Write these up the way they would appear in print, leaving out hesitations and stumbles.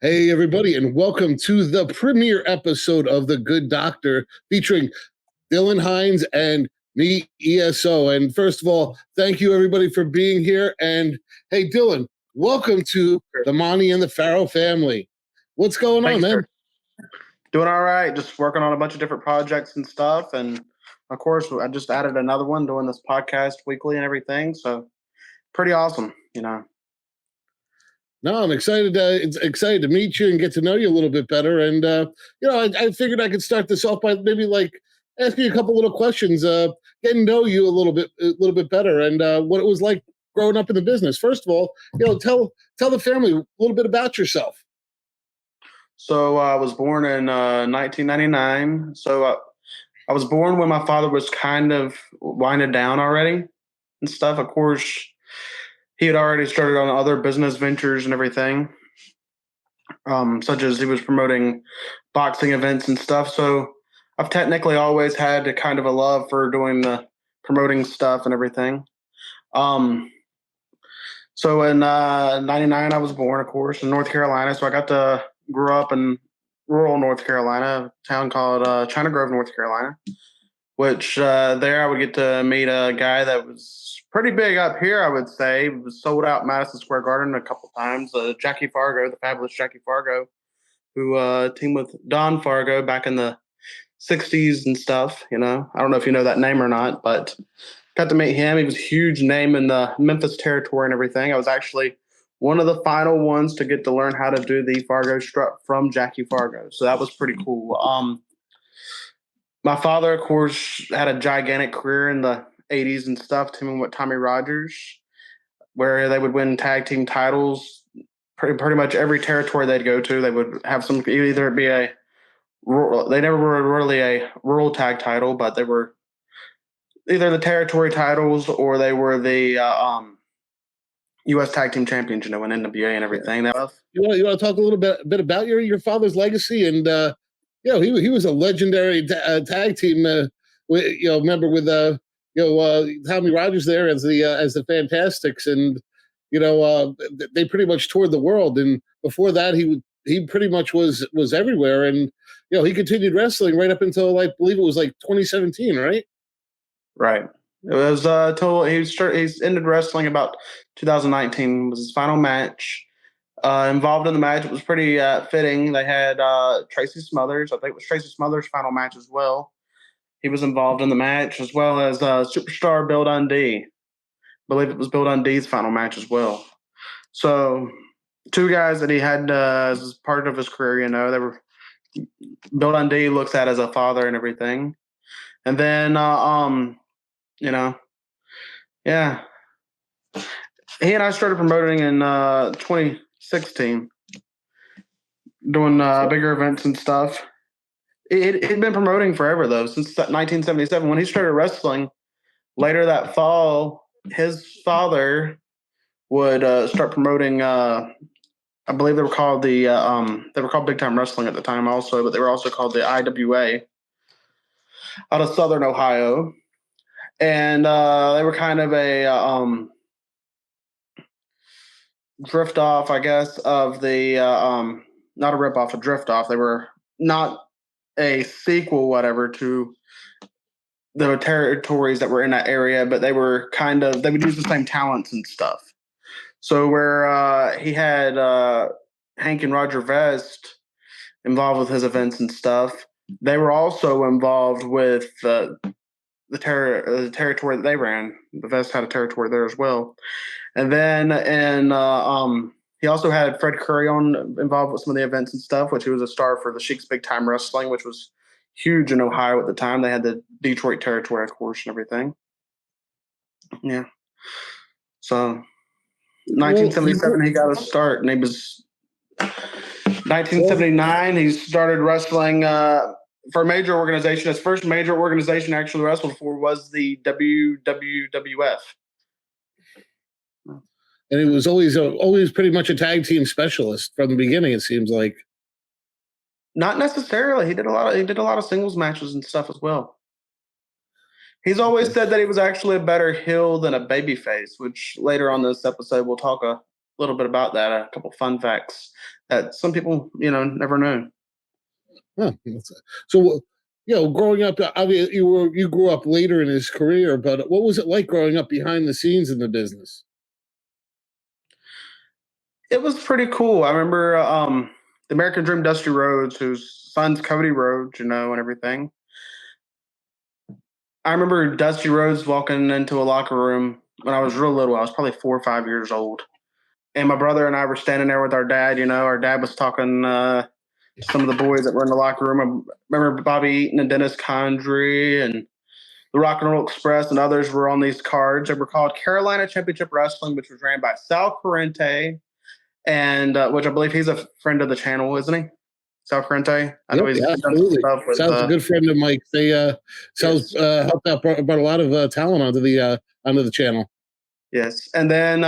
Hey, everybody, and welcome to the premiere episode of The Good Doctor featuring Dylan Hines and me, ESO. And first of all, thank you, everybody, for being here. And hey, Dylan, welcome to the Monty and the Farrow family. What's going on, man? Doing all right. Just working on a bunch of different projects and stuff. And of course, I just added another one doing this podcast weekly and everything. So pretty awesome, No, I'm excited. It's excited to meet you and get to know you a little bit better. And I figured I could start this off by maybe like asking you a couple little questions, getting to know you a little bit better, and what it was like growing up in the business. First of all, tell the family a little bit about yourself. So I was born in 1999. So I was born when my father was kind of winding down already and stuff. Of course, he had already started on other business ventures and everything, such as he was promoting boxing events and stuff. So I've technically always had a kind of a love for doing the promoting stuff and everything. So in '99, I was born, of course, in North Carolina. So I got to grow up in rural North Carolina, a town called China Grove, North Carolina, which there I would get to meet a guy that was pretty big up here, I would say. He was sold out Madison Square Garden a couple times. Jackie Fargo, the fabulous Jackie Fargo, who teamed with Don Fargo back in the 60s and stuff. I don't know if you know that name or not, but got to meet him. He was a huge name in the Memphis territory and everything. I was actually one of the final ones to get to learn how to do the Fargo strut from Jackie Fargo. So that was pretty cool. My father, of course, had a gigantic career in the 80s and stuff, teaming with Tommy Rogers, where they would win tag team titles. Pretty much every territory they'd go to, they would have some, either be a rural, they never were really a rural tag title, but they were either the territory titles or they were the U.S. Tag Team Champions, in NWA and everything. You want to talk a little bit about your father's legacy? And he was a legendary tag team member with Tommy Rogers there as the Fantastics, and they pretty much toured the world. And before that, he pretty much was everywhere, and he continued wrestling right up until I believe it was like 2017, right? Right. It was till he's ended wrestling about 2019 was his final match. Involved in the match, it was pretty fitting. They had Tracy Smothers. I think it was Tracy Smothers' final match as well. He was involved in the match, as well as superstar Bill Dundee. I believe it was Bill Dundee's final match as well. So two guys that he had as part of his career, they were Bill Dundee looks at as a father and everything. And then yeah. He and I started promoting in 2016, doing bigger events and stuff. He'd been promoting forever, though, since 1977. When he started wrestling later that fall, his father would start promoting. I believe they were called they were called Big Time Wrestling at the time, also, but they were also called the IWA out of Southern Ohio. And they were kind of a drift off, I guess, of the not a rip off, a drift off. They were not a sequel, whatever, to the territories that were in that area, but they were they would use the same talents and stuff. So where he had Hank and Roger Vest involved with his events and stuff, they were also involved with the territory that they ran. The Vest had a territory there as well. And then he also had Fred Curry involved with some of the events and stuff, which he was a star for the Sheik's Big Time Wrestling, which was huge in Ohio at the time. They had the Detroit territory, of course, and everything. Yeah. So 1977, he got a start, and he was 1979. He started wrestling for a major organization. His first major organization actually wrestled for was the WWF. And he was always pretty much a tag team specialist from the beginning, it seems like. Not necessarily. He did a lot of singles matches and stuff as well. He's always said that he was actually a better heel than a babyface, which later on this episode we'll talk little bit about that. A couple fun facts that some people, never knew. Huh. So, growing up, obviously you grew up later in his career, but what was it like growing up behind the scenes in the business? It was pretty cool. I remember the American Dream Dusty Rhodes, whose son's Cody Rhodes, and everything. I remember Dusty Rhodes walking into a locker room when I was real little. I was probably 4 or 5 years old. And my brother and I were standing there with our dad. Our dad was talking to some of the boys that were in the locker room. I remember Bobby Eaton and Dennis Condrey and the Rock and Roll Express and others were on these cards. They were called Carolina Championship Wrestling, which was ran by Sal Corrente, and which I believe he's a friend of the channel, isn't he? Sal Corrente. I know Yep, he's yeah, done some absolutely. stuff with. Sal's a good friend of Mike's. They Sal's Yes. helped out, brought a lot of talent onto the channel. Yes, and then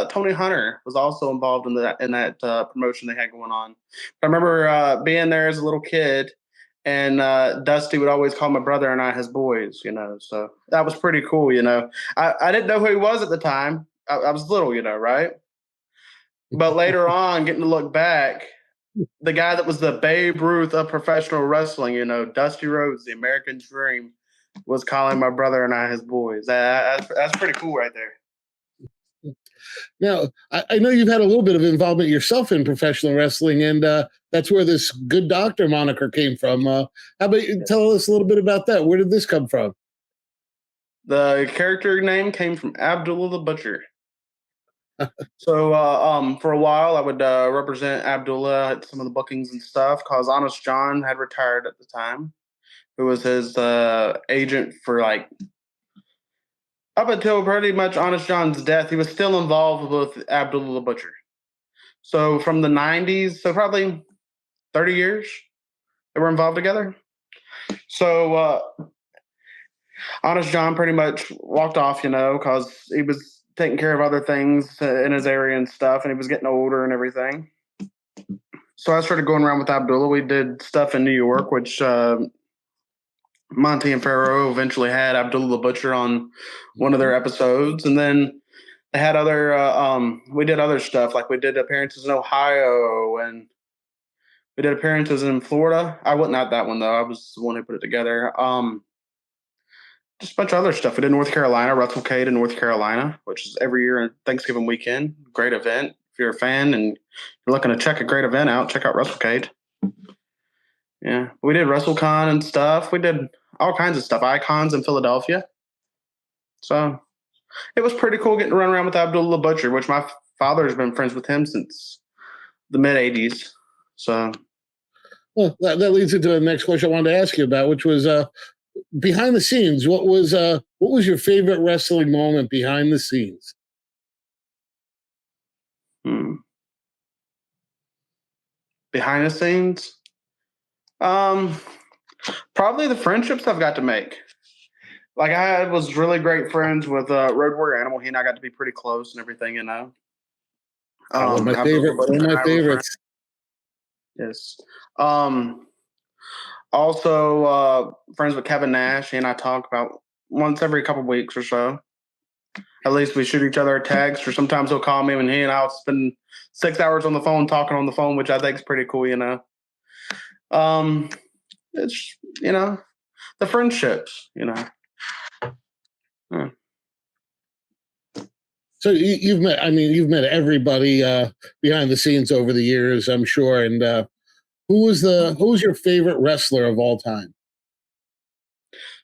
Tony Hunter was also involved in that promotion they had going on. I remember being there as a little kid, and Dusty would always call my brother and I his boys. So that was pretty cool. I didn't know who he was at the time. I was little, right? But later on, getting to look back, the guy that was the Babe Ruth of professional wrestling, Dusty Rhodes, the American Dream, was calling my brother and I his boys. That's pretty cool right there. Now, I know you've had a little bit of involvement yourself in professional wrestling, and that's where this Good Doctor moniker came from. How about you tell us a little bit about that? Where did this come from? The character name came from Abdul the Butcher. So for a while, I would represent Abdullah at some of the bookings and stuff because Honest John had retired at the time, who was his agent for like up until pretty much Honest John's death. He was still involved with Abdullah the Butcher. So from the 90s, so probably 30 years, they were involved together. So Honest John pretty much walked off, because he was taking care of other things in his area and stuff, and he was getting older and everything. So I started going around with Abdullah. We did stuff in New York, which Monty and Pharaoh eventually had Abdullah the Butcher on one of their episodes, and then they had other. We did other stuff, like we did appearances in Ohio, and we did appearances in Florida. I wasn't at that one though. I was the one who put it together. Just a bunch of other stuff. We did North Carolina, WrestleCade in North Carolina, which is every year on Thanksgiving weekend. Great event. If you're a fan and you're looking to check a great event out, check out WrestleCade. Yeah, we did WrestleCon and stuff. We did all kinds of stuff. Icons in Philadelphia. So it was pretty cool getting to run around with Abdullah the Butcher, which my father has been friends with him since the mid '80s. So, well, that leads into the next question I wanted to ask you about, which was behind the scenes. What was your favorite wrestling moment behind the scenes? Behind the scenes, probably the friendships I've got to make. Like I was really great friends with Road Warrior Animal. He and I got to be pretty close and everything, One of my favorites. Yes. Also, friends with Kevin Nash. He and I talk about once every couple of weeks or so. At least we shoot each other a text, or sometimes he'll call me and he and I'll spend 6 hours on the phone talking on the phone, which I think is pretty cool, It's, the friendships, Hmm. So you've met everybody behind the scenes over the years, I'm sure. And who's your favorite wrestler of all time?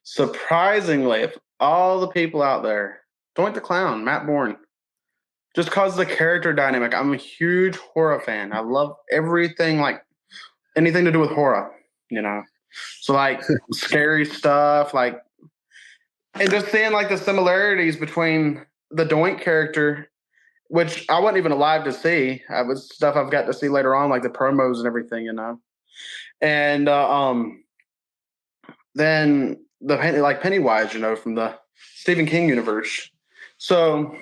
Surprisingly, of all the people out there, Doink the Clown, Matt Bourne. Just because of the character dynamic. I'm a huge horror fan. I love everything, like anything to do with horror, So like scary stuff, like, and just seeing like the similarities between the Doink character, which I wasn't even alive to see. It was stuff I've got to see later on, like the promos and everything, And then like Pennywise, from the Stephen King universe. So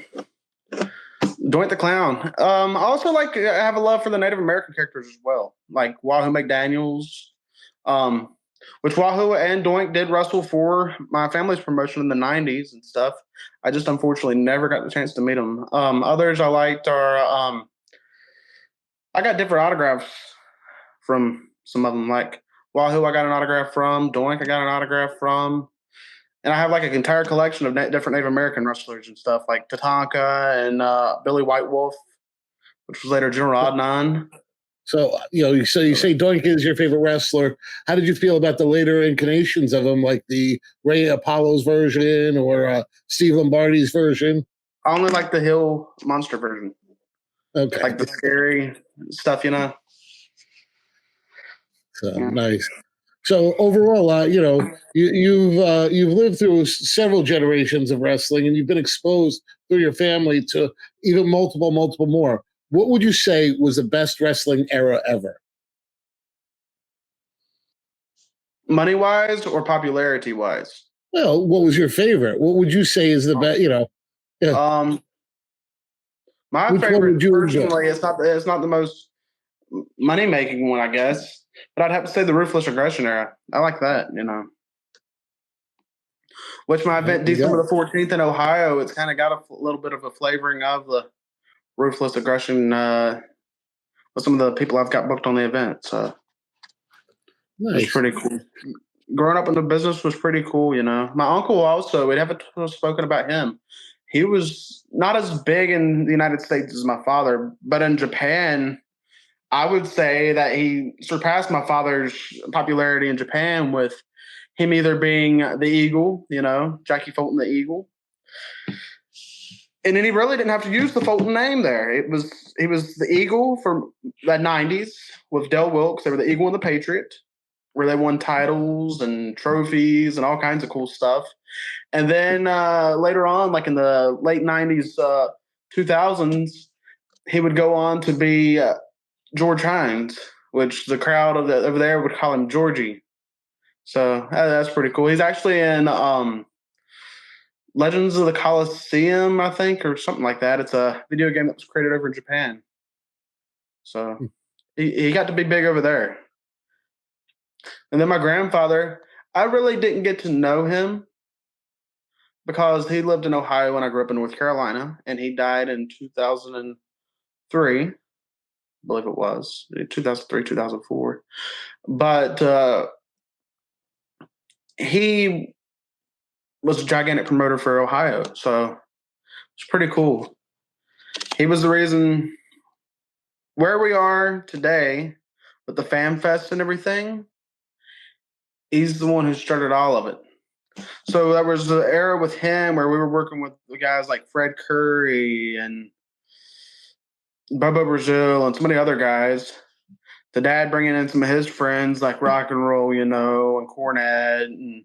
Doink the Clown. Also, like, I have a love for the Native American characters as well, like Wahoo McDaniels. which Wahoo and Doink did wrestle for my family's promotion in the '90s and stuff. I just unfortunately never got the chance to meet them. Others I liked are I got different autographs from some of them. Like Wahoo, I got an autograph from. Doink, I got an autograph from. And I have like an entire collection of different Native American wrestlers and stuff, like Tatanka and Billy White Wolf, which was later General Adnan. So, so you say Doink is your favorite wrestler. How did you feel about the later incarnations of him, like the Ray Apollo's version or Steve Lombardi's version? I only like the Hill Monster version. Okay. Like the scary stuff, So, yeah. Nice. So overall, you've lived through several generations of wrestling, and you've been exposed through your family to even multiple more. What would you say was the best wrestling era ever? Money wise or popularity wise? Well, what was your favorite? What would you say is the best? Yeah. My Which favorite personally, it's not the most money making one, I guess. But I'd have to say the Ruthless Aggression era. I like that, Which my event December the 14th in Ohio, it's kind of got a little bit of a flavoring of the Ruthless Aggression with some of the people I've got booked on the event. So nice. It's pretty cool. Growing up in the business was pretty cool, My uncle also, we haven't spoken about him. He was not as big in the United States as my father, but in Japan, I would say that he surpassed my father's popularity in Japan with him either being the Eagle, Jackie Fulton the Eagle. And then he really didn't have to use the Fulton name there. He was the Eagle from the 90s with Del Wilkes. They were the Eagle and the Patriot, where they won titles and trophies and all kinds of cool stuff. And then later on, like in the late 90s, 2000s, he would go on to be George Hines, which the crowd over there would call him Georgie. So that's pretty cool. He's actually in Legends of the Coliseum, I think, or something like that. It's a video game that was created over in Japan. So he got to be big over there. And then my grandfather, I really didn't get to know him because he lived in Ohio when I grew up in North Carolina, and he died in 2003. I believe it was 2003, 2004. But he was a gigantic promoter for Ohio, so it's pretty cool. He was the reason where we are today with the Fan Fest and everything. He's the one who started all of it. So there was the era with him where we were working with the guys like Fred Curry and Bubba Brazil and so many other guys. The dad bringing in some of his friends like Rock and Roll, and Cornette and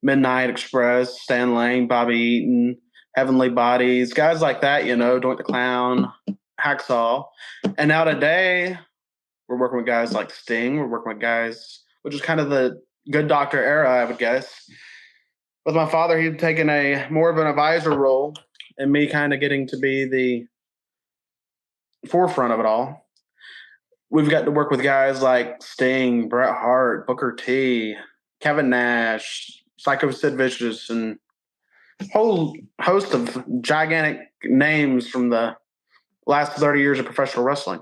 Midnight Express, Stan Lane, Bobby Eaton, Heavenly Bodies, guys like that, Doink the Clown, Hacksaw. And now today, we're working with guys like Sting. We're working with guys, which is kind of the Good Doctor era, I would guess. With my father, he'd taken a more of an advisor role, and me kind of getting to be the forefront of it all. We've got to work with guys like Sting, Bret Hart, Booker T, Kevin Nash, Psycho Sid Vicious, and a whole host of gigantic names from the last 30 years of professional wrestling.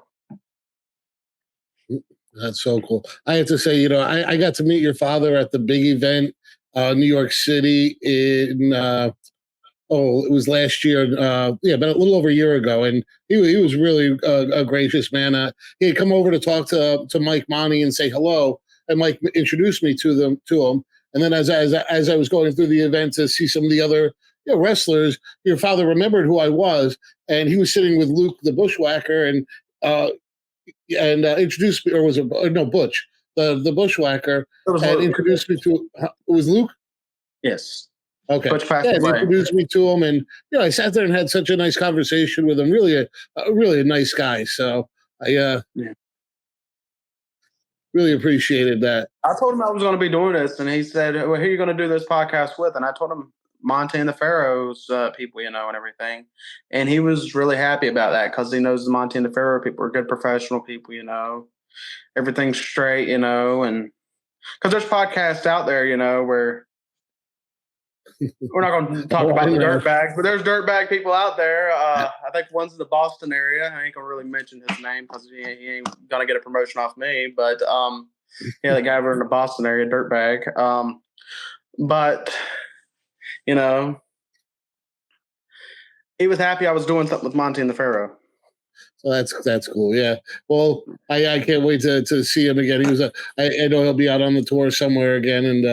That's so cool. I have to say, I got to meet your father at the big event, New York City in, it was last year. About a little over a year ago. And he was really a gracious man. He had come over to talk to Mike Monty and say hello. And Mike introduced me to him. And then as I was going through the event to see some of the other wrestlers, your father remembered who I was. And he was sitting with Luke the Bushwhacker and introduced me, or was it Butch, the Bushwhacker, and introduced me to. It was Luke. Yes. Okay. Butch passed away. He introduced me to him, and I sat there and had such a nice conversation with him. Really a nice guy. So I really appreciated that. I told him I was going to be doing this, and he said, "Well, who are you going to do this podcast with?" And I told him Monty and the Pharaohs people, and everything. And he was really happy about that because he knows the Monty and the Pharaoh people are good professional people, everything's straight, and Because there's podcasts out there, where we're not going to talk Oh, I about the know. dirtbags, but there's dirtbag people out there. I think one's in the Boston area. I ain't gonna really mention his name because he ain't gonna get a promotion off me. But the guy over in the Boston area, dirtbag. But he was happy I was doing something with Monty and the Pharaoh. So that's cool. Yeah. Well, I can't wait to see him again. He was I know he'll be out on the tour somewhere again, and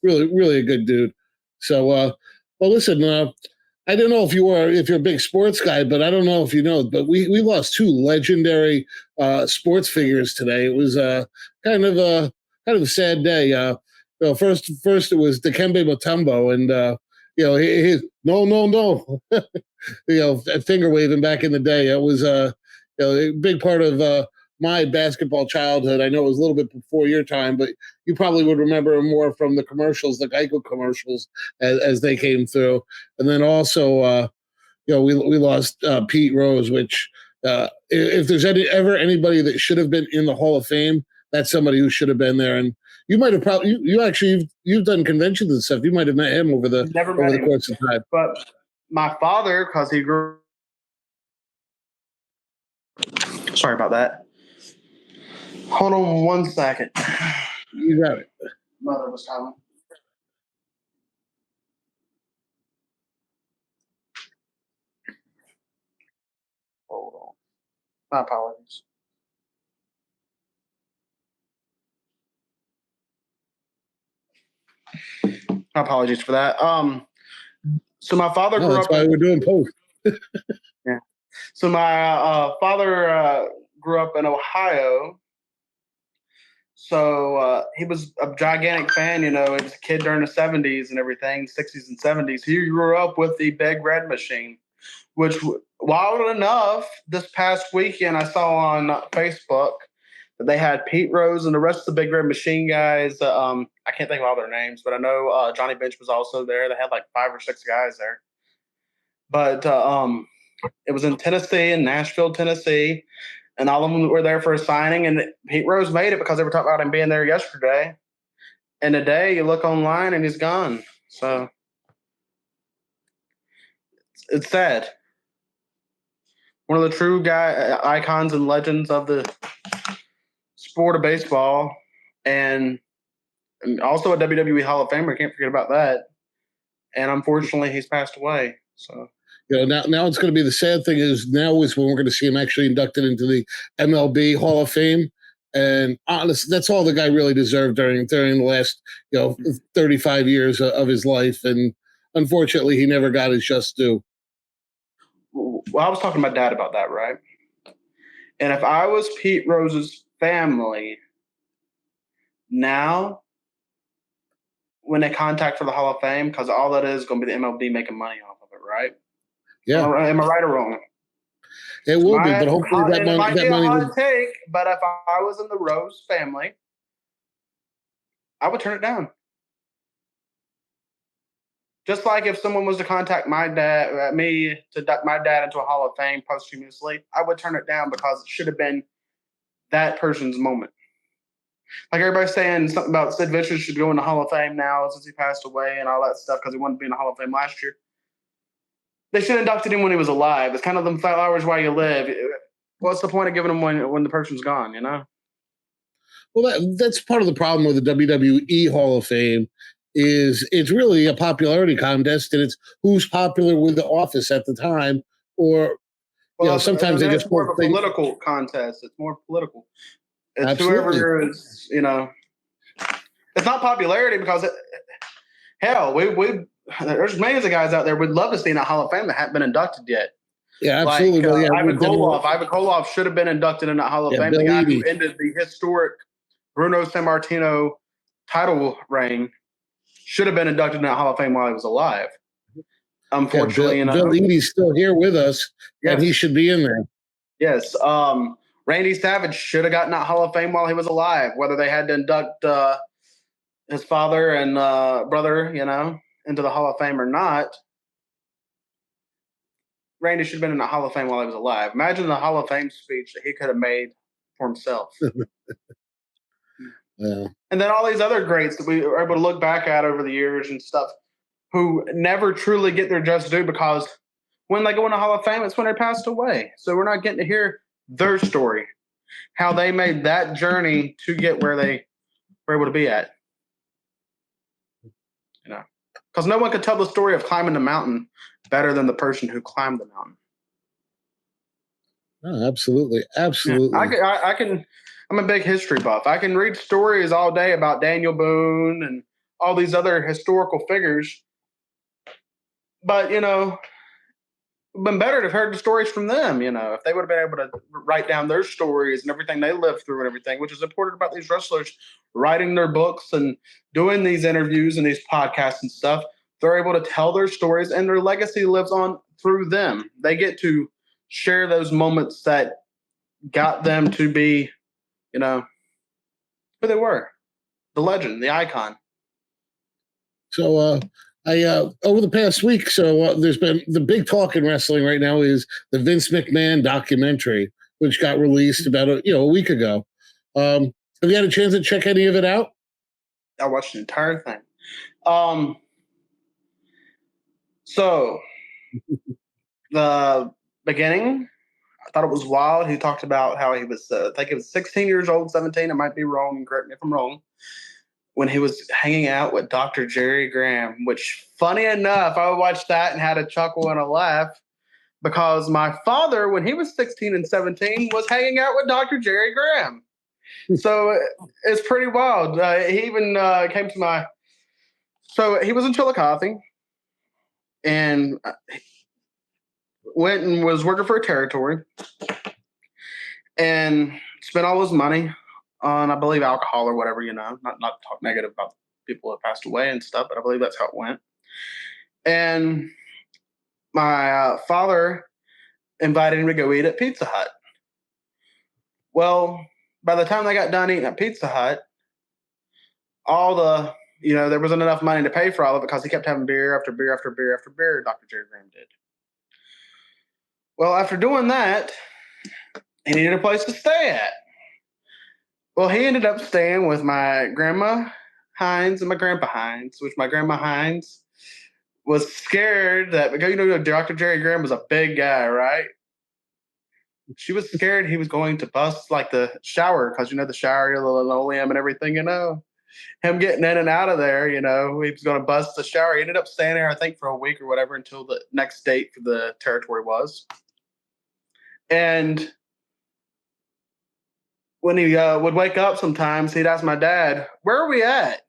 really a good dude. So well, listen. I don't know if you're a big sports guy, but I don't know if you know, but we lost two legendary sports figures today. It was kind of a sad day. First it was Dikembe Mutombo, and he no. Finger waving back in the day. It was a big part of my basketball childhood. I know it was a little bit before your time, but you probably would remember him more from the commercials, the Geico commercials, as they came through. And then also, we lost Pete Rose, which if there's ever anybody that should have been in the Hall of Fame, that's somebody who should have been there. And you might have probably you actually you've done conventions and stuff. You might have met him over the course of time. But my father, because he grew. Sorry about that. Hold on 1 second. You got it. Mother was calling. Hold on. My apologies. My apologies for that. So my father grew that's up. Why we're doing post. Yeah. So my father grew up in Ohio. So he was a gigantic fan, he was a kid during the 70s and everything, 60s and 70s. He grew up with the Big Red Machine, which, wild enough, this past weekend I saw on Facebook that they had Pete Rose and the rest of the Big Red Machine guys. I can't think of all their names, but I know Johnny Bench was also there. They had like 5 or 6 guys there. But it was in Tennessee, in Nashville, Tennessee. And all of them were there for a signing, and Pete Rose made it because they were talking about him being there yesterday. And today you look online and he's gone. So it's sad. One of the true icons and legends of the sport of baseball, and also a WWE Hall of Famer. Can't forget about that. And unfortunately, he's passed away. So. Now it's going to be the sad thing is when we're going to see him actually inducted into the MLB Hall of Fame. And honestly, that's all the guy really deserved during the last 35 years of his life. And unfortunately, he never got his just due. Well, I was talking to my dad about that, right? And if I was Pete Rose's family, now when they contact for the Hall of Fame, because all that is going to be the MLB making money off of it, right? Yeah. Am I right or wrong? It will be, but hopefully that might be a hot take. But if I was in the Rose family, I would turn it down. Just like if someone was to contact me to duck my dad into a Hall of Fame posthumously, I would turn it down because it should have been that person's moment. Like everybody's saying something about Sid Vicious should go in the Hall of Fame now since he passed away and all that stuff because he wanted to be in the Hall of Fame last year. They should have inducted him when he was alive. It's kind of them flowers while you live. What's the point of giving them when the person's gone, Well, that's part of the problem with the WWE Hall of Fame is it's really a popularity contest, and it's who's popular with the office at the time, or sometimes they just more of a political contest. It's more political. It's absolutely. Whoever is, it's not popularity because hell, there's millions of guys out there we'd love to see in a Hall of Fame that haven't been inducted yet. Yeah, absolutely. Like Ivan Koloff should have been inducted in that Hall of Fame. The guy who ended the historic Bruno Sammartino title reign should have been inducted in that Hall of Fame while he was alive. Unfortunately, Bill Eadie's still here with us, and he should be in there. Yes. Randy Savage should have gotten that Hall of Fame while he was alive, whether they had to induct his father and brother, into the Hall of Fame or not. Randy should have been in the Hall of Fame while he was alive. Imagine the Hall of Fame speech that he could have made for himself. Yeah. And then all these other greats that we are able to look back at over the years and stuff, who never truly get their just due, because when they go in the Hall of Fame, it's when they passed away. So we're not getting to hear their story, how they made that journey to get where they were able to be at. You know, because no one could tell the story of climbing the mountain better than the person who climbed the mountain. Oh, absolutely, Yeah, absolutely. I can. I'm a big history buff. I can read stories all day about Daniel Boone and all these other historical figures, but it'd been better to have heard the stories from them. If they would have been able to write down their stories and everything they lived through and everything, which is important about these wrestlers writing their books and doing these interviews and these podcasts and stuff. They're able to tell their stories, and their legacy lives on through them. They get to share those moments that got them to be, who they were, the legend, the icon. So, I over the past week, there's been the big talk in wrestling right now is the Vince McMahon documentary, which got released about a week ago. Have you had a chance to check any of it out? I watched the entire thing. So the beginning, I thought it was wild. He talked about how he was, I think he was 16 years old, 17. I might be wrong. Correct me if I'm wrong. When he was hanging out with Dr. Jerry Graham, which, funny enough, I watched that and had a chuckle and a laugh, because my father, when he was 16 and 17, was hanging out with Dr. Jerry Graham. So it's pretty wild. He even came to my. So he was in Chillicothe and went and was working for a territory and spent all his money on, I believe, alcohol or whatever, not to talk negative about people who have passed away and stuff, but I believe that's how it went. And my father invited him to go eat at Pizza Hut. Well, by the time they got done eating at Pizza Hut, there wasn't enough money to pay for all of it, because he kept having beer after beer after beer after beer, Dr. Jerry Graham did. Well, after doing that, he needed a place to stay at. Well, he ended up staying with my grandma Hines and my grandpa Hines, which my grandma Hines was scared that, because Dr. Jerry Graham was a big guy, right? She was scared he was going to bust like the shower, because the shower, the linoleum and everything, him getting in and out of there, he was going to bust the shower. He ended up staying there, I think, for a week or whatever, until the next date for the territory was. And when he would wake up sometimes, he'd ask my dad, "Where are we at?"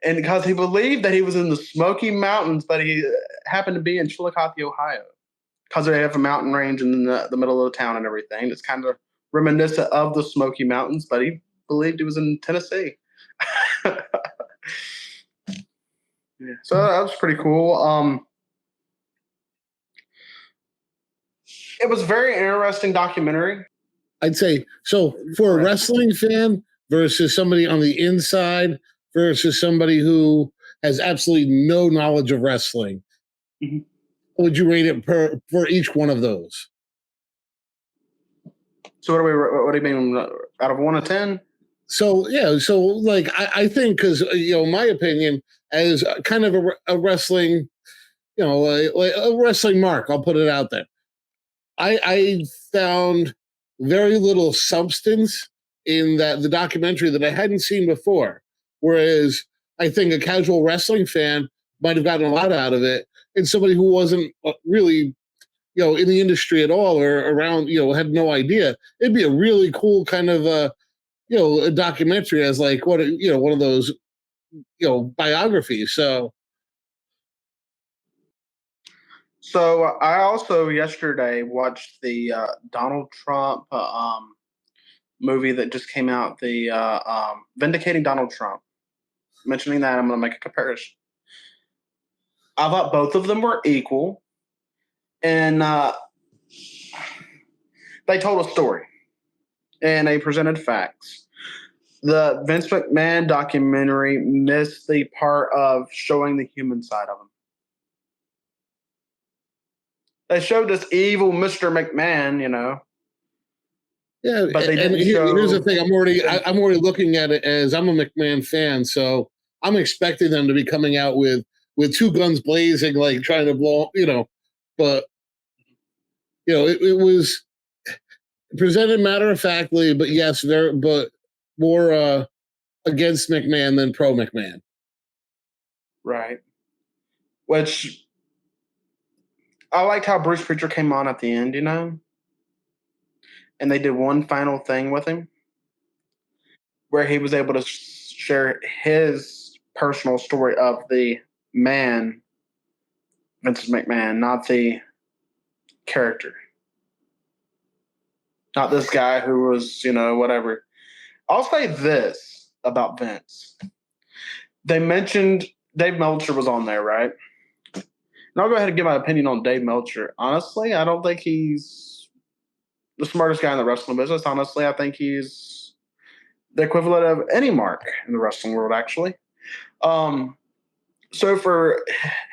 And because he believed that he was in the Smoky Mountains, but he happened to be in Chillicothe, Ohio, because they have a mountain range in the middle of the town and everything. It's kind of reminiscent of the Smoky Mountains, but he believed he was in Tennessee. Yeah, so that was pretty cool. It was a very interesting documentary. I'd say so for a wrestling fan versus somebody on the inside versus somebody who has absolutely no knowledge of wrestling. Mm-hmm. Would you rate it for each one of those? So what do you mean, out of 1 to 10? So like I think, because my opinion as kind of a wrestling, like a wrestling mark, I'll put it out there. I found very little substance in the documentary that I hadn't seen before. Whereas I think a casual wrestling fan might have gotten a lot out of it, and somebody who wasn't really, in the industry at all or around, had no idea. It'd be a really cool kind of a documentary as like one of those, biographies. So I also yesterday watched the Donald Trump movie that just came out, the Vindicating Donald Trump. Mentioning that, I'm going to make a comparison. I thought both of them were equal, and they told a story, and they presented facts. The Vince McMahon documentary missed the part of showing the human side of him. They showed this evil Mr. McMahon, Yeah, but they didn't here's the show. thing. I'm already looking at it as I'm a McMahon fan, so I'm expecting them to be coming out with two guns blazing, like trying to blow, But it was presented matter of factly, but yes, but more against McMahon than pro McMahon. Right. Which I liked how Bruce Pritchard came on at the end, and they did one final thing with him where he was able to share his personal story of the man, Vince McMahon, not the character. Not this guy who was, whatever. I'll say this about Vince. They mentioned Dave Meltzer was on there, right? And I'll go ahead and give my opinion on Dave Meltzer. Honestly, I don't think he's the smartest guy in the wrestling business. Honestly, I think he's the equivalent of any mark in the wrestling world, actually. So for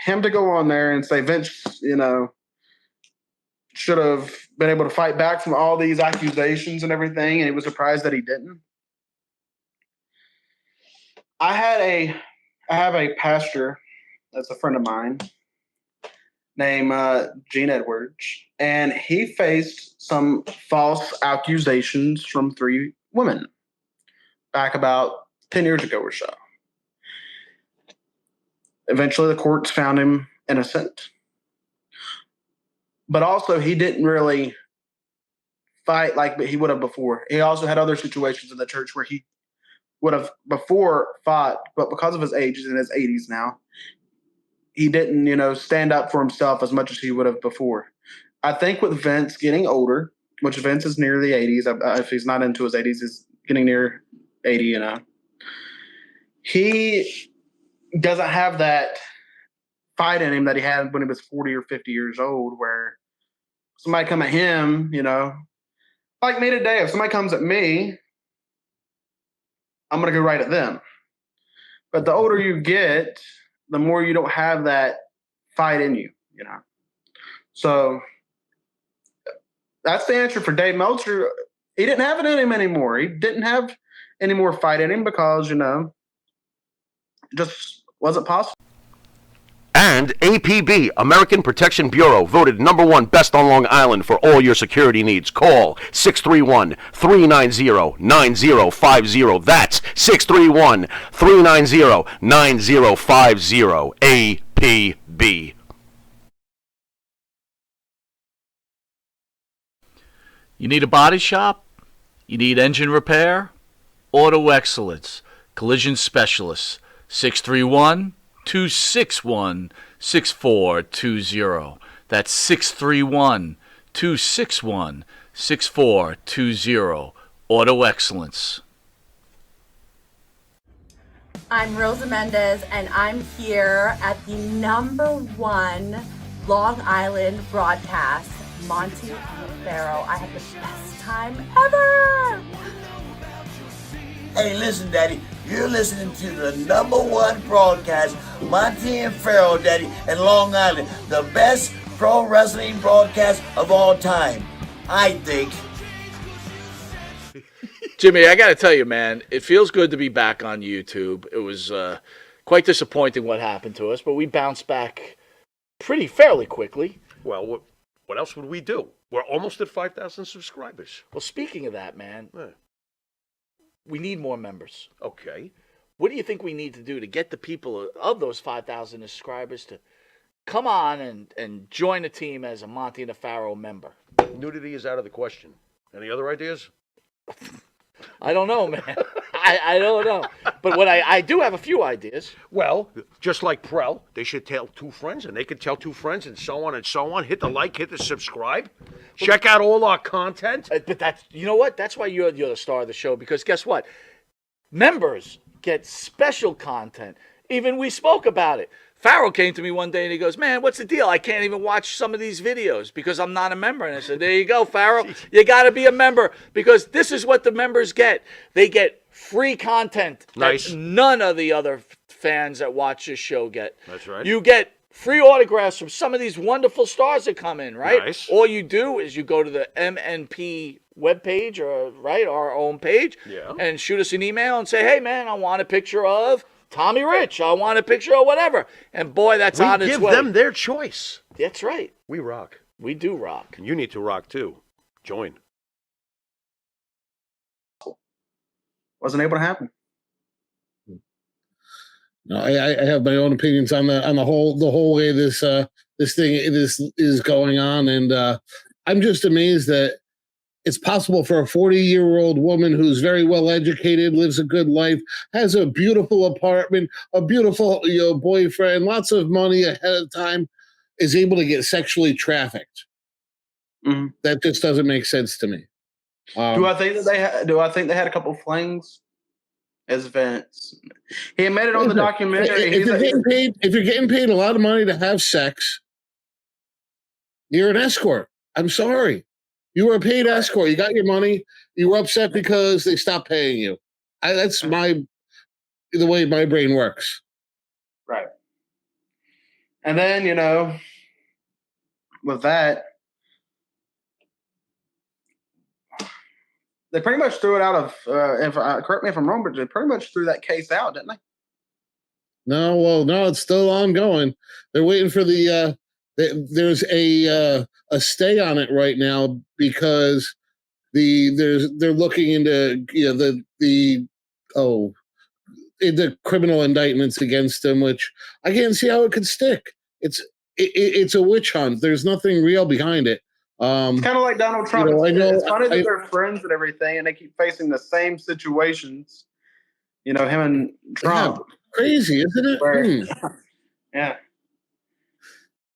him to go on there and say Vince, should have been able to fight back from all these accusations and everything, and he was surprised that he didn't. I have a pastor that's a friend of mine named Gene Edwards, and he faced some false accusations from 3 women back about 10 years ago or so. Eventually, the courts found him innocent. But also, he didn't really fight like he would have before. He also had other situations in the church where he would have before fought, but because of his age, he's in his 80s now, he didn't, stand up for himself as much as he would have before. I think with Vince getting older, which Vince is near the 80s, if he's not into his 80s, he's getting near 80, he doesn't have that fight in him that he had when he was 40 or 50 years old, where somebody come at him, like me today, if somebody comes at me, I'm going to go right at them. But the older you get, the more you don't have that fight in you, So that's the answer for Dave Meltzer. He didn't have it in him anymore. He didn't have any more fight in him because, it just wasn't possible. And APB, American Protection Bureau, voted #1 best on Long Island for all your security needs. Call 631-390-9050. That's 631-390-9050. APB. You need a body shop? You need engine repair? Auto Excellence, Collision Specialists, 631-261-6420. That's 631-261-6420. Auto Excellence. I'm Rosa Mendez, and I'm here at the #1 Long Island broadcast, Monty and Pharaoh. I had the best time ever! Hey, listen, Daddy, you're listening to the #1 broadcast, Monty and Pharaoh, Daddy, in Long Island. The best pro wrestling broadcast of all time, I think. Jimmy, I got to tell you, man, it feels good to be back on YouTube. It was quite disappointing what happened to us, but we bounced back fairly quickly. Well, what else would we do? We're almost at 5,000 subscribers. Well, speaking of that, man, we need more members. Okay. What do you think we need to do to get the people of those 5,000 subscribers to come on and join the team as a Monty and a Pharaoh member? Nudity is out of the question. Any other ideas? I don't know, man. I don't know. But what I do have a few ideas. Well, just like Prel, they should tell 2 friends, and they could tell 2 friends, and so on and so on. Hit the like, hit the subscribe. Check out all our content. But that's, you know what? That's why you're the star of the show, because guess what? Members get special content. Even we spoke about it. Pharaoh came to me one day and he goes, man, what's the deal? I can't even watch some of these videos because I'm not a member. And I said, there you go, Pharaoh. You got to be a member because this is what the members get. They get free content Nice. that none of the other fans that watch this show get. That's right. You get free autographs from some of these wonderful stars that come in, right? Nice. All you do is you go to the MNP webpage, or right, our own page, and shoot us an email and say, hey, man, I want a picture of Tommy Rich. I want a picture of whatever. And boy, that's on its way. We give them their choice. That's right. We rock. We do rock. And you need to rock too. Join. Wasn't able to happen. No, I have my own opinions on the whole way this thing is going on, and I'm just amazed that it's possible for a 40-year-old woman who's very well educated, lives a good life, has a beautiful apartment, a beautiful boyfriend, lots of money ahead of time, is able to get sexually trafficked. Mm-hmm. That just doesn't make sense to me. Do I think they had a couple flings? As Vince, he made it on the documentary. If you're getting paid a lot of money to have sex, you're an escort. I'm sorry, you were a paid escort. You got your money. You were upset because they stopped paying you. That's the way my brain works. Right. And then with that, they pretty much threw it out of. Correct me if I'm wrong, but they pretty much threw that case out, didn't they? No, it's still ongoing. They're waiting for there's a stay on it right now because they're looking into the criminal indictments against them, which I can't see how it could stick. It's a witch hunt. There's nothing real behind it. It's kind of like Donald Trump. It's funny that they're friends and everything, and they keep facing the same situations. Him and Trump. Yeah, crazy, isn't it? Yeah.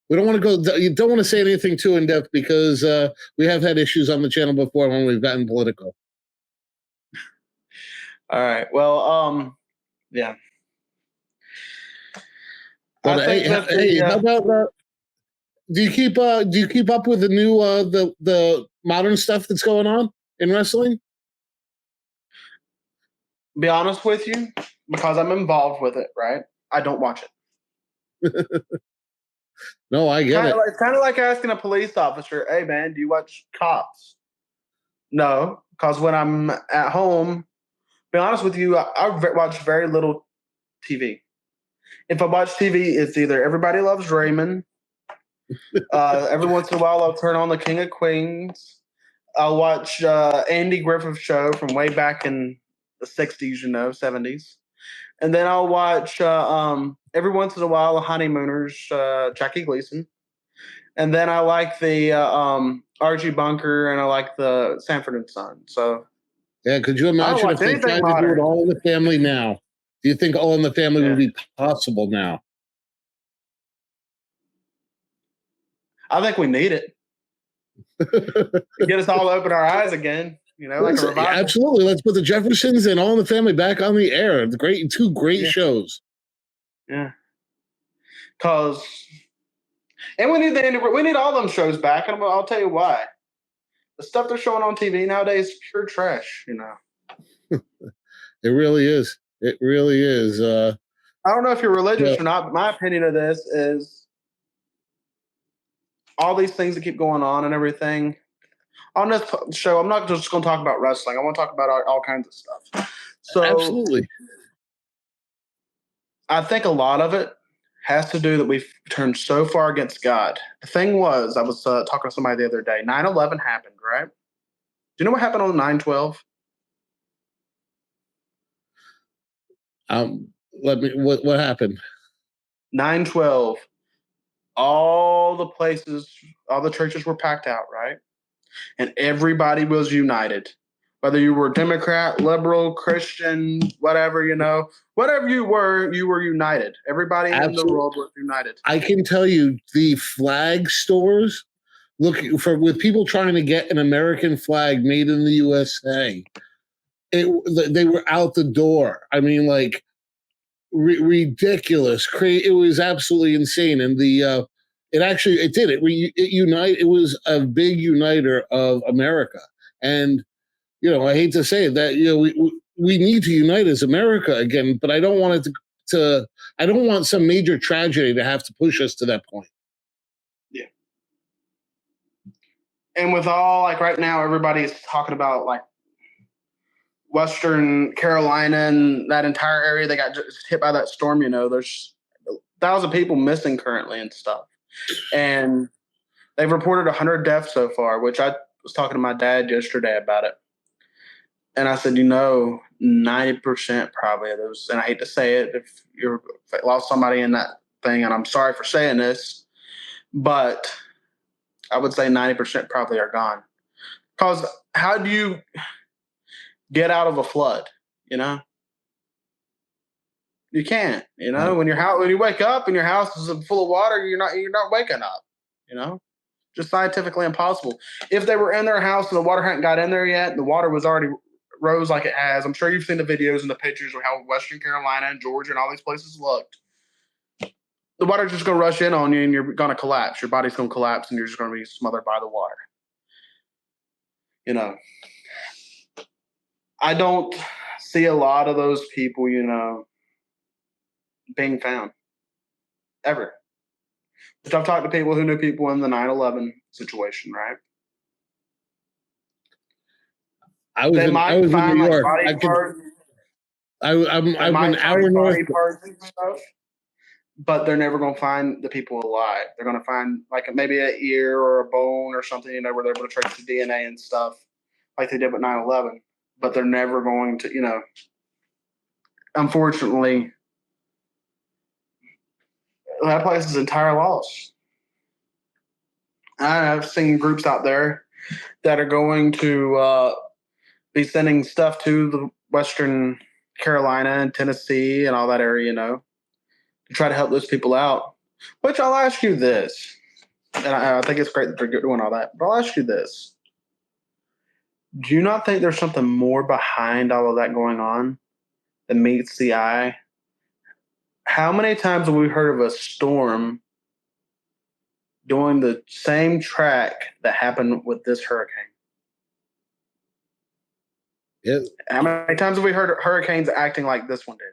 We don't want to go. You don't want to say anything too in depth because we have had issues on the channel before when we've gotten political. All right. Well, yeah. But how about? Do you keep up with the new the modern stuff that's going on in wrestling? Be honest with you, because I'm involved with it, right? I don't watch it. No, I get it. It's kind of like asking a police officer, "Hey, man, do you watch Cops?" No, because when I'm at home, be honest with you, I watch very little TV. If I watch TV, it's either Everybody Loves Raymond. Every once in a while, I'll turn on the King of Queens. I'll watch Andy Griffith show from way back in the 60s, 70s. And then I'll watch every once in a while the Honeymooners, Jackie Gleason. And then I like the Archie Bunker, and I like the Sanford and Son. So yeah, could you imagine if they tried to do it All in the Family now? Do you think All in the Family would be possible now? I think we need it. Get us all to open our eyes again. Like a revival. Absolutely. Let's put the Jeffersons and All in the Family back on the air. Two great shows. Yeah. And we need all them shows back, and I'll tell you why. The stuff they're showing on TV nowadays is pure trash. It really is. It really is. I don't know if you're religious or not, but my opinion of this is all these things that keep going on and everything. On this show, I'm not just going to talk about wrestling. I want to talk about all kinds of stuff. So, absolutely. I think a lot of it has to do that we've turned so far against God. The thing was, I was talking to somebody the other day. 9/11 happened, right? Do you know what happened on 9/12? What happened? 9/12. All the churches were packed out, right? And everybody was united. Whether you were Democrat, liberal, Christian, whatever, whatever you were united. Everybody in the world was united. I can tell you the flag stores with people trying to get an American flag made in the USA. They were out the door. I mean, like ridiculous. It was absolutely insane. And it did. It was a big uniter of America. And I hate to say it, that we need to unite as America again, but I don't want it I don't want some major tragedy to have to push us to that point. Yeah. And with all, like, right now, everybody's talking about, like, Western Carolina and that entire area, they got just hit by that storm. There's 1,000 people missing currently and stuff. And they've reported 100 deaths so far, which I was talking to my dad yesterday about it. And I said, 90% probably of those, and I hate to say it, if you lost somebody in that thing, and I'm sorry for saying this, but I would say 90% probably are gone. Because how do you get out of a flood? You can't. When you wake up and your house is full of water, you're not waking up. Just scientifically impossible. If they were in their house and the water hadn't got in there yet, the water was already rose like it has. I'm sure you've seen the videos and the pictures of how Western Carolina and Georgia and all these places looked. The water's just going to rush in on you and you're going to collapse. Your body's going to collapse and you're just going to be smothered by the water. I don't see a lot of those people, being found. Ever. But I've talked to people who knew people in the 9/11 situation, right? I was in New York. Body parts. I'm an hour north. Body parts and stuff, but they're never going to find the people alive. They're going to find like maybe an ear or a bone or something, where they're able to trace the DNA and stuff, like they did with 9/11. But they're never going to, unfortunately, that place is entire loss. I've seen groups out there that are going to be sending stuff to the Western Carolina and Tennessee and all that area, to try to help those people out. Which I'll ask you this, and I think it's great that they're doing all that, but I'll ask you this. Do you not think there's something more behind all of that going on that meets the eye? How many times have we heard of a storm doing the same track that happened with this hurricane? Yeah. How many times have we heard hurricanes acting like this one did?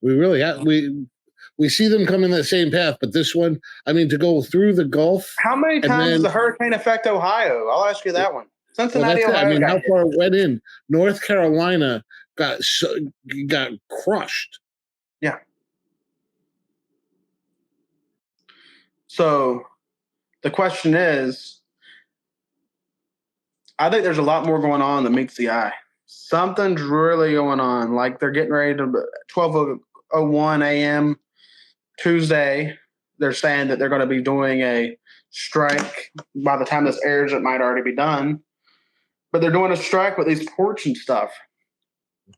We really have. We see them come in that same path, but this one, to go through the Gulf. How many times does the hurricane affect Ohio? I'll ask you that one. Cincinnati, Ohio. How far it went in? North Carolina got crushed. Yeah. So the question is, I think there's a lot more going on than meets the eye. Something's really going on. Like they're getting ready to 12:01 a.m. Tuesday. They're saying that they're going to be doing a strike. By the time this airs, it might already be done. But they're doing a strike with these ports and stuff.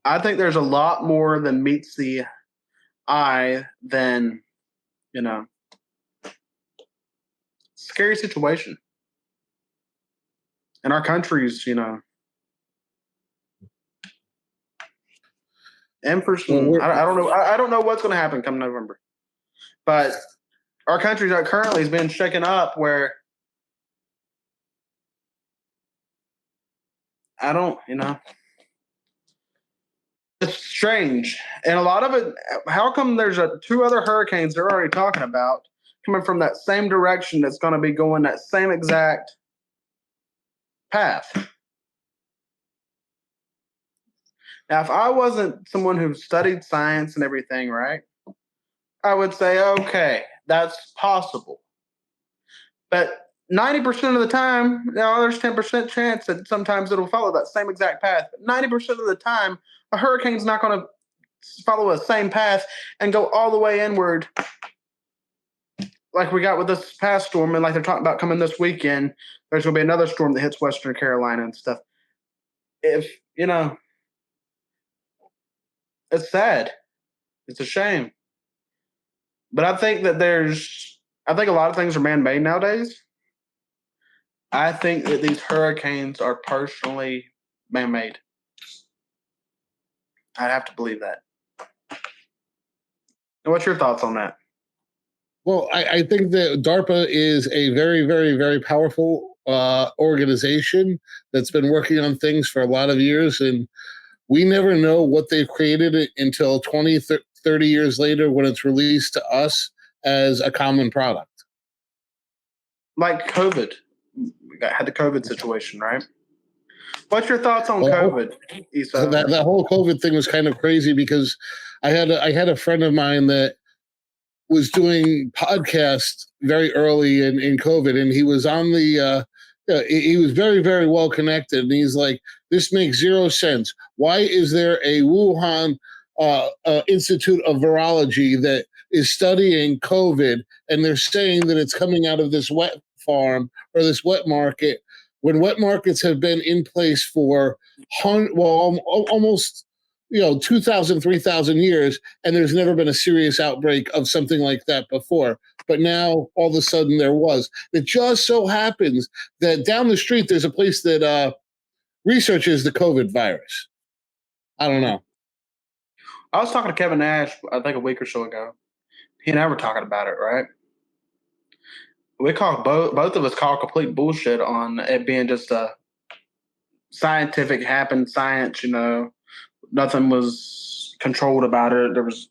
I think there's a lot more than meets the eye than, scary situation. And our country's, and for some, I don't know. I don't know what's going to happen come November. But our country currently has been shaken up where I don't, it's strange. And a lot of it, how come there's two other hurricanes they're already talking about coming from that same direction that's going to be going that same exact path? Now, if I wasn't someone who studied science and everything, right, I would say, okay, that's possible. But 90% of the time, there's 10% chance that sometimes it'll follow that same exact path. But 90% of the time, a hurricane's not going to follow the same path and go all the way inward like we got with this past storm, and like they're talking about coming this weekend. There's going to be another storm that hits Western Carolina and stuff. If, it's sad. It's a shame. But I think that a lot of things are man-made nowadays. I think that these hurricanes are partially man-made. I'd have to believe that. And what's your thoughts on that? Well, I think that DARPA is a very, very, very powerful organization that's been working on things for a lot of years. And we never know what they've created until 20, 30 years later when it's released to us as a common product. Like COVID. Had the COVID situation, right? What's your thoughts on Well, COVID, Issa? that whole COVID thing was kind of crazy because I had a friend of mine that was doing podcasts very early in COVID, and he was on the he was very, very well connected, and he's like, this makes zero sense. Why is there a Wuhan Institute of Virology that is studying COVID, and they're saying that it's coming out of this wet farm or this wet market, when wet markets have been in place for almost 2,000, 3,000 years, and there's never been a serious outbreak of something like that before. But now, all of a sudden, there was. It just so happens that down the street, there's a place that researches the COVID virus. I don't know. I was talking to Kevin Nash, I think a week or so ago. He and I were talking about it, right? We call both of us call complete bullshit on it being just a scientific science, Nothing was controlled about it. There was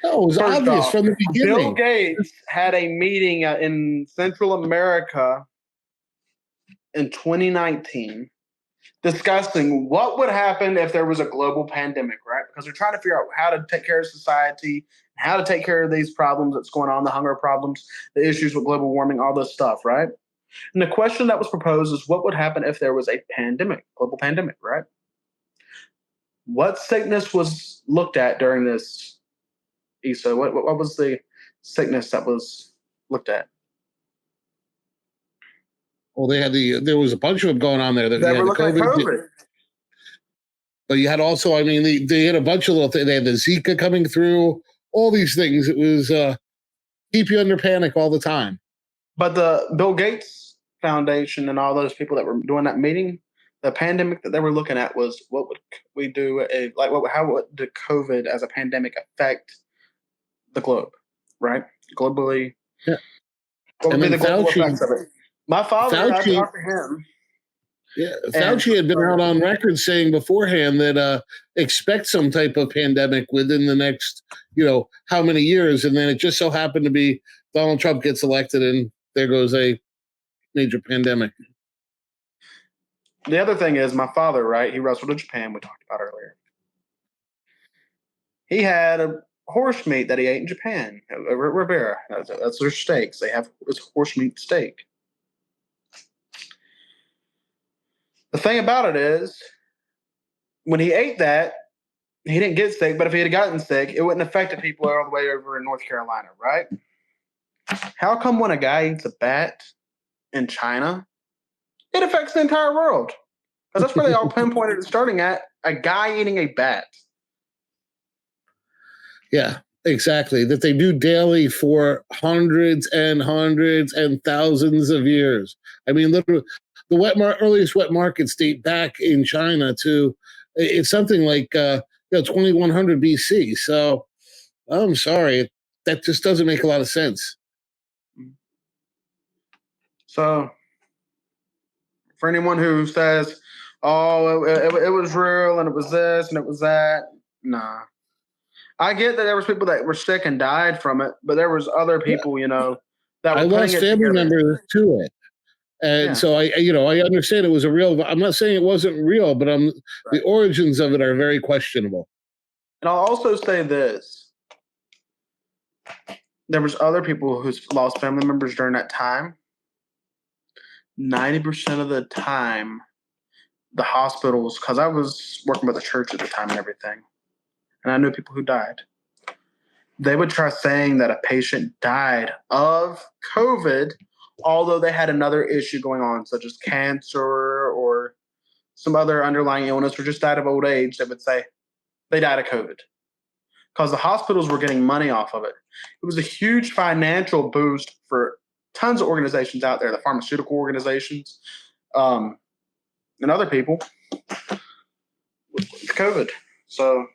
No, it was obvious from the beginning. Bill Gates had a meeting in Central America in 2019 discussing what would happen if there was a global pandemic, right? Because they're trying to figure out how to take care of society, how to take care of these problems that's going on, the hunger problems, the issues with global warming, all this stuff, right? And the question that was proposed is what would happen if there was a global pandemic, right? What sickness was looked at during this, Issa? What was the sickness that was looked at? Well, there was a bunch of them going on there. They were looking at COVID. But you had also, they had a bunch of little things. They had the Zika coming through, all these things. It was keep you under panic all the time. But the Bill Gates Foundation and all those people that were doing that meeting, the pandemic that they were looking at was what would we do? How would the COVID as a pandemic affect the globe, right? Globally. Yeah. What would be the global effects of it? My father, I talked to him. Yeah, Fauci had been out on record saying beforehand that expect some type of pandemic within the next, how many years, and then it just so happened to be Donald Trump gets elected, and there goes a major pandemic. The other thing is my father, right? He wrestled in Japan. We talked about earlier. He had a horse meat that he ate in Japan. Ribera. That's their steaks. They have it's horse meat steak. The thing about it is, when he ate that, he didn't get sick, but if he had gotten sick, it wouldn't have affected people all the way over in North Carolina, right? How come when a guy eats a bat in China, it affects the entire world? Because that's where they all pinpointed it starting at, a guy eating a bat. Yeah, exactly. That they do daily for hundreds and hundreds and thousands of years. Literally, the earliest wet markets date back in China to it's something like 2100 BC. So I'm sorry, that just doesn't make a lot of sense. So for anyone who says, "Oh, it was real and it was this and it was that," nah. I get that there was people that were sick and died from it, but there was other people, that were I lost family members to it. And so I understand it was a real. I'm not saying it wasn't real, but the origins of it are very questionable. And I'll also say this: there was other people who lost family members during that time. 90% of the time, the hospitals, because I was working with a church at the time and everything, and I knew people who died. They would try saying that a patient died of COVID, although they had another issue going on, such as cancer or some other underlying illness, or just died of old age. They would say they died of COVID because the hospitals were getting money off of it. It was a huge financial boost for tons of organizations out there, the pharmaceutical organizations, and other people with COVID. So,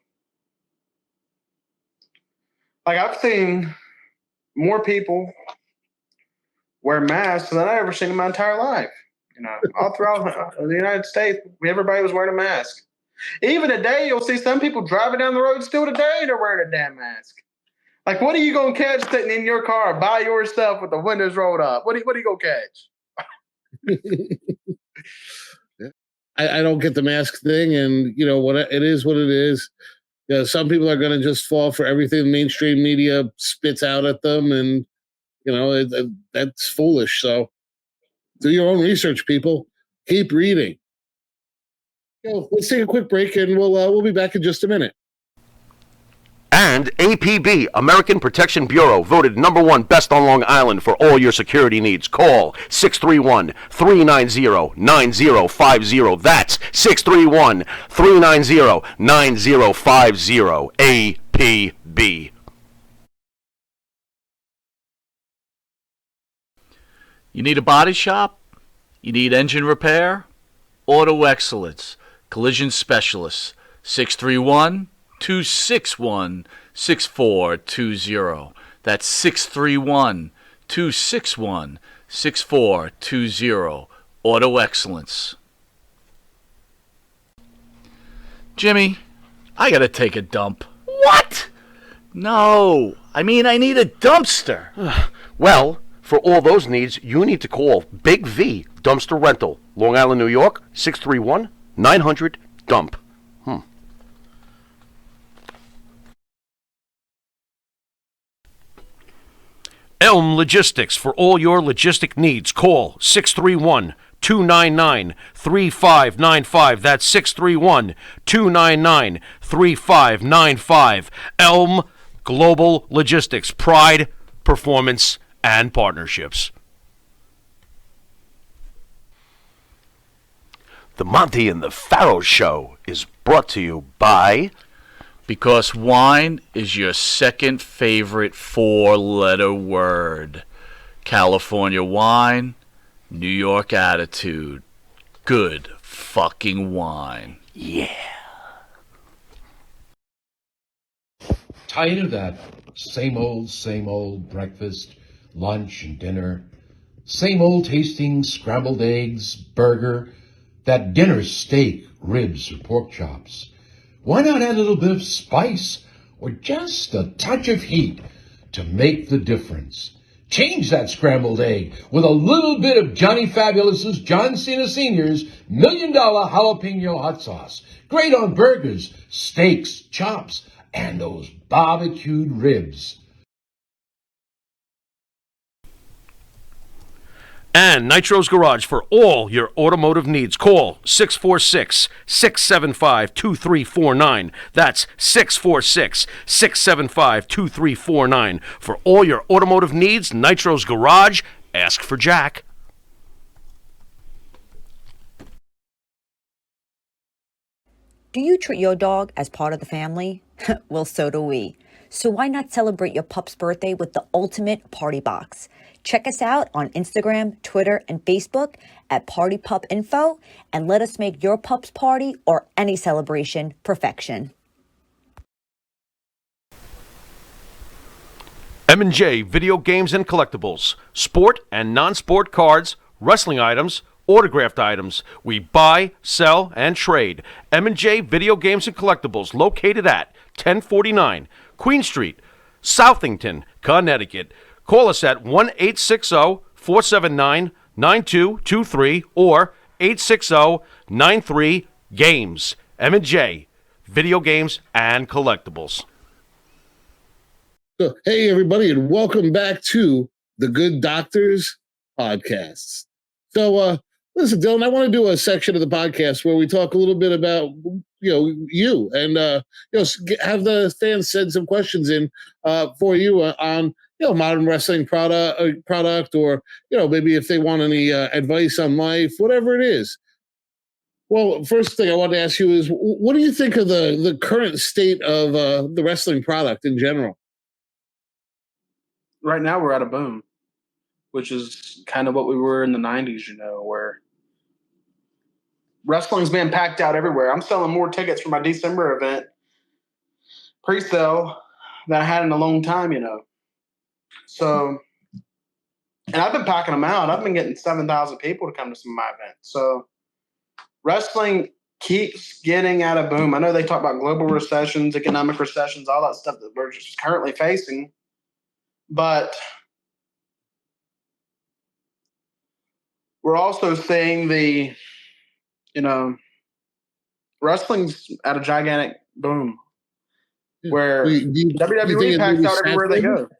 I've seen more people wear masks than I ever seen in my entire life. All throughout the United States, everybody was wearing a mask. Even today, you'll see some people driving down the road still today, they're wearing a damn mask. Like, what are you going to catch sitting in your car by yourself with the windows rolled up? What are you going to catch? I don't get the mask thing, and what it is. What it is. Some people are going to just fall for everything the mainstream media spits out at them, and that's foolish. So, do your own research, people. Keep reading. Let's take a quick break, and we'll be back in just a minute. And APB, American Protection Bureau, voted #1 best on Long Island for all your security needs. Call 631-390-9050. That's 631-390-9050. APB. You need a body shop? You need engine repair? Auto Excellence, Collision Specialists, 631-261-6420. That's 631-261-6420. Auto Excellence. Jimmy, I gotta take a dump. What? No, I mean I need a dumpster. Well, for all those needs, you need to call Big V Dumpster Rental, Long Island, New York, 631-900-DUMP. Elm Logistics, for all your logistic needs. Call 631-299-3595. That's 631-299-3595. Elm Global Logistics. Pride, performance, and partnerships. The Monty and the Pharaoh Show is brought to you by... Because wine is your second favorite four-letter word. California wine, New York attitude. Good fucking wine. Yeah. Tired of that same old breakfast, lunch, and dinner? Same old tasting scrambled eggs, burger, that dinner steak, ribs, or pork chops? Why not add a little bit of spice or just a touch of heat to make the difference? Change that scrambled egg with a little bit of Johnny Fabulous's John Cena Sr.'s $1 Million Jalapeno Hot Sauce. Great on burgers, steaks, chops, and those barbecued ribs. And Nitro's Garage for all your automotive needs. Call 646-675-2349. That's 646-675-2349. For all your automotive needs, Nitro's Garage. Ask for Jack. Do you treat your dog as part of the family? Well, so do we. So why not celebrate your pup's birthday with the ultimate party box? Check us out on Instagram, Twitter, and Facebook at Party Pup Info, and let us make your pup's party or any celebration perfection. M&J Video Games and Collectibles. Sport and non-sport cards, wrestling items, autographed items. We buy, sell, and trade. M&J Video Games and Collectibles, located at 1049 Queen Street, Southington, Connecticut. Call us at 1-860-479-9223 or 860-93-GAMES. M&J Video Games and Collectibles. So, hey, everybody, and welcome back to the Good Doctors Podcasts. So, listen, Dylan, I want to do a section of the podcast where we talk a little bit about, you and, have the fans send some questions in for you on, modern wrestling product or, maybe if they want any advice on life, whatever it is. Well, first thing I want to ask you is, what do you think of the current state of the wrestling product in general? Right now we're at a boom, which is kind of what we were in the 90s, where wrestling's being packed out everywhere. I'm selling more tickets for my December event pre-sale than I had in a long time, So, and I've been packing them out. I've been getting 7,000 people to come to some of my events. So wrestling keeps getting out of boom. I know they talk about global recessions, economic recessions, all that stuff that we're just currently facing, but we're also seeing the, wrestling's at a gigantic boom where You think WWE it's packs maybe out everywhere they saturated? go.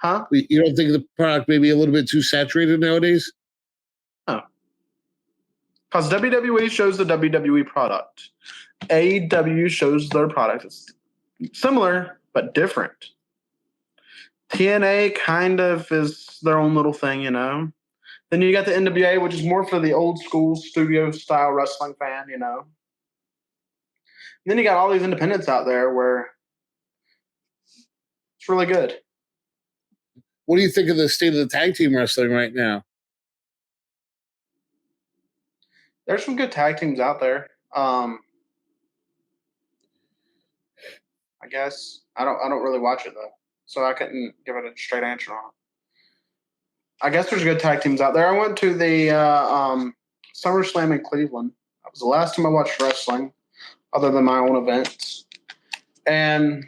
Huh? You don't think the product may be a little bit too saturated nowadays? No. Because WWE shows the WWE product. AEW shows their product. It's similar, but different. TNA kind of is their own little thing, Then you got the NWA, which is more for the old school studio style wrestling fan, And then you got all these independents out there where it's really good. What do you think of the state of the tag team wrestling right now? There's some good tag teams out there. I guess I don't really watch it though, so I couldn't give it a straight answer on it. I guess there's good tag teams out there. I went to the SummerSlam in Cleveland. That was the last time I watched wrestling, other than my own events. And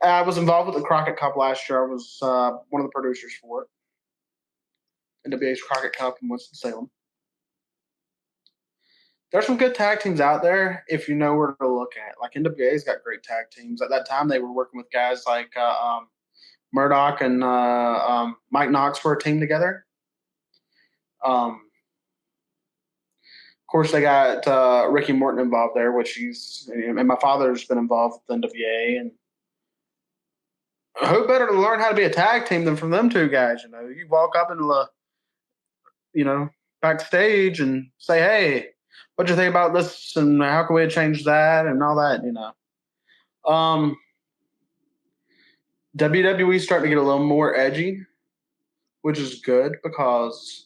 I was involved with the Crockett Cup last year. I was one of the producers for it. NWA's Crockett Cup in Winston-Salem. There's some good tag teams out there if you know where to look at. Like NWA's got great tag teams. At that time, they were working with guys like Murdoch and Mike Knox were a team together. Of course, they got Ricky Morton involved there, and my father's been involved with NWA. And who better to learn how to be a tag team than from them two guys? You walk up into the, backstage and say, "Hey, what do you think about this? And how can we change that?" And all that, WWE's starting to get a little more edgy, which is good because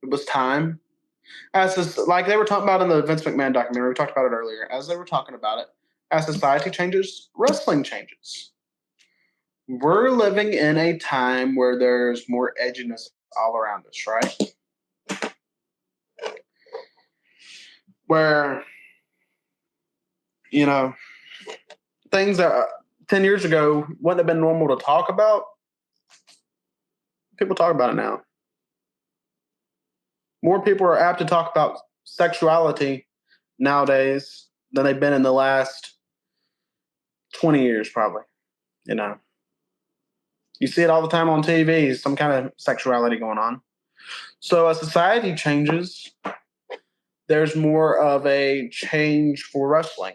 it was time. Like they were talking about in the Vince McMahon documentary, we talked about it earlier. As they were talking about it, as society changes, wrestling changes. We're living in a time where there's more edginess all around us, right? Where, things that 10 years ago wouldn't have been normal to talk about, people talk about it now. More people are apt to talk about sexuality nowadays than they've been in the last 20 years, probably. You see it all the time on TV, some kind of sexuality going on. So as society changes, there's more of a change for wrestling.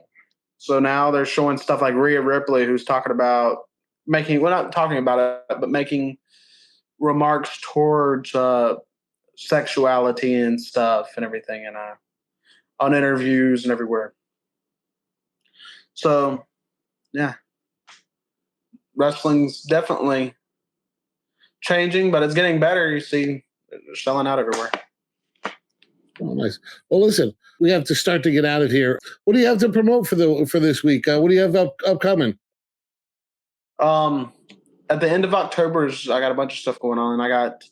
So now they're showing stuff like Rhea Ripley, who's talking about not talking about it, but making remarks towards sexuality and stuff and everything, and on interviews and everywhere. So, yeah, wrestling's definitely changing, but it's getting better. You see, they're selling out everywhere. Oh, nice. Well, listen, we have to start to get out of here. What do you have to promote for this week? What do you have upcoming? At the end of October, I got a bunch of stuff going on. I got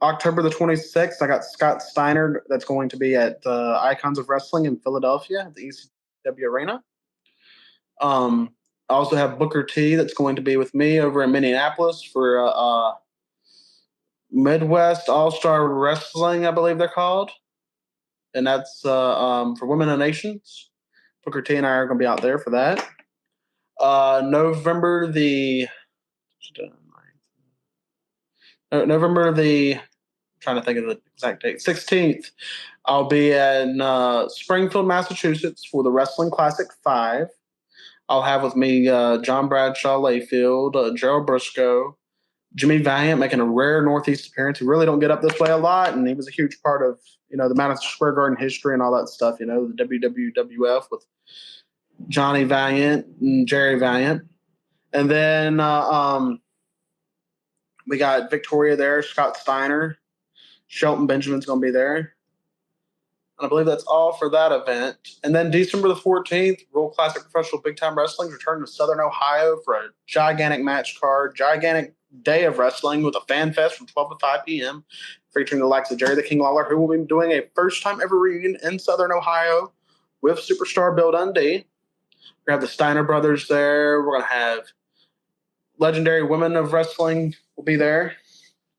October the 26th. I got Scott Steiner that's going to be at Icons of Wrestling in Philadelphia at the ECW Arena. I also have Booker T that's going to be with me over in Minneapolis for Midwest All-Star Wrestling, I believe they're called. And that's for Women and Nations. Booker T and I are going to be out there for that. November the trying to think of the exact date, 16th, I'll be in Springfield, Massachusetts for the Wrestling Classic 5. I'll have with me John Bradshaw Layfield, Gerald Briscoe, Jimmy Valiant making a rare Northeast appearance. We really don't get up this way a lot, and he was a huge part of the Madison Square Garden history and all that stuff. The WWF with Johnny Valiant and Jerry Valiant, and then we got Victoria there, Scott Steiner, Shelton Benjamin's going to be there. And I believe that's all for that event. And then December the 14th, World Classic Professional Big Time Wrestling returning to Southern Ohio for a gigantic match card, gigantic day of wrestling with a fan fest from 12 to 5 p.m. featuring the likes of Jerry the King Lawler, who will be doing a first-time ever reunion in Southern Ohio with superstar Bill Dundee. We're going to have the Steiner brothers there. We're going to have legendary women of wrestling will be there.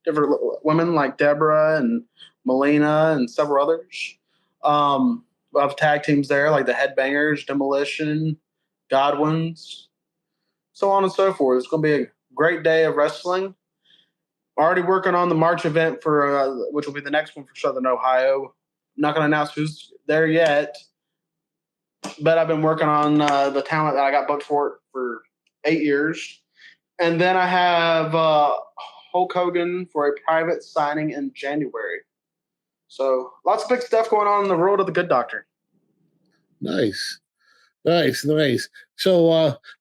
Different women like Deborah and Melina and several others. We'll have tag teams there like the Headbangers, Demolition, Godwins, so on and so forth. It's going to be a great day of wrestling. Already working on the March event for which will be the next one for Southern Ohio. I'm not going to announce who's there yet, but I've been working on the talent that I got booked for 8 years. And then I have Hulk Hogan for a private signing in January. So lots of big stuff going on in the world of the Good Doctor. Nice. So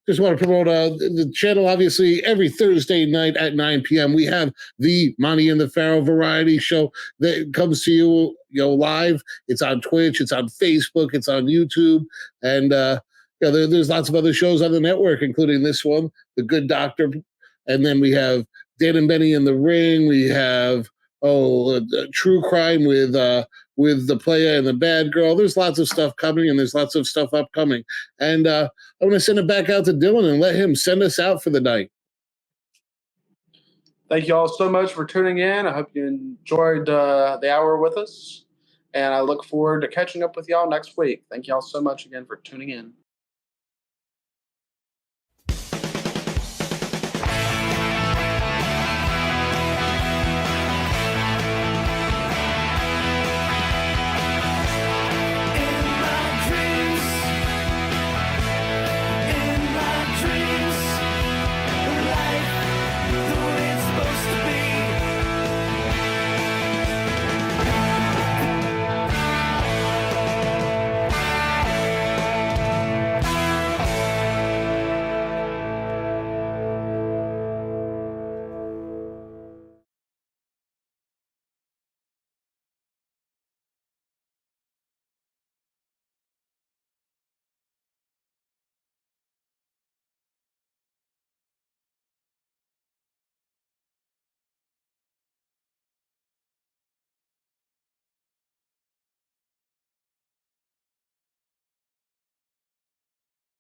just want to promote the channel. Obviously, every Thursday night at 9 p.m. we have the Monty and the Pharaoh variety show that comes to you, live. It's on Twitch, it's on Facebook, it's on YouTube, and there's lots of other shows on the network, including this one, The Good Doctor, and then we have Dan and Benny in the Ring. We have True Crime with the player and the bad girl. There's lots of stuff coming, and there's lots of stuff upcoming. And I'm going to send it back out to Dylan and let him send us out for the night. Thank you all so much for tuning in. I hope you enjoyed the hour with us, and I look forward to catching up with y'all next week. Thank you all so much again for tuning in.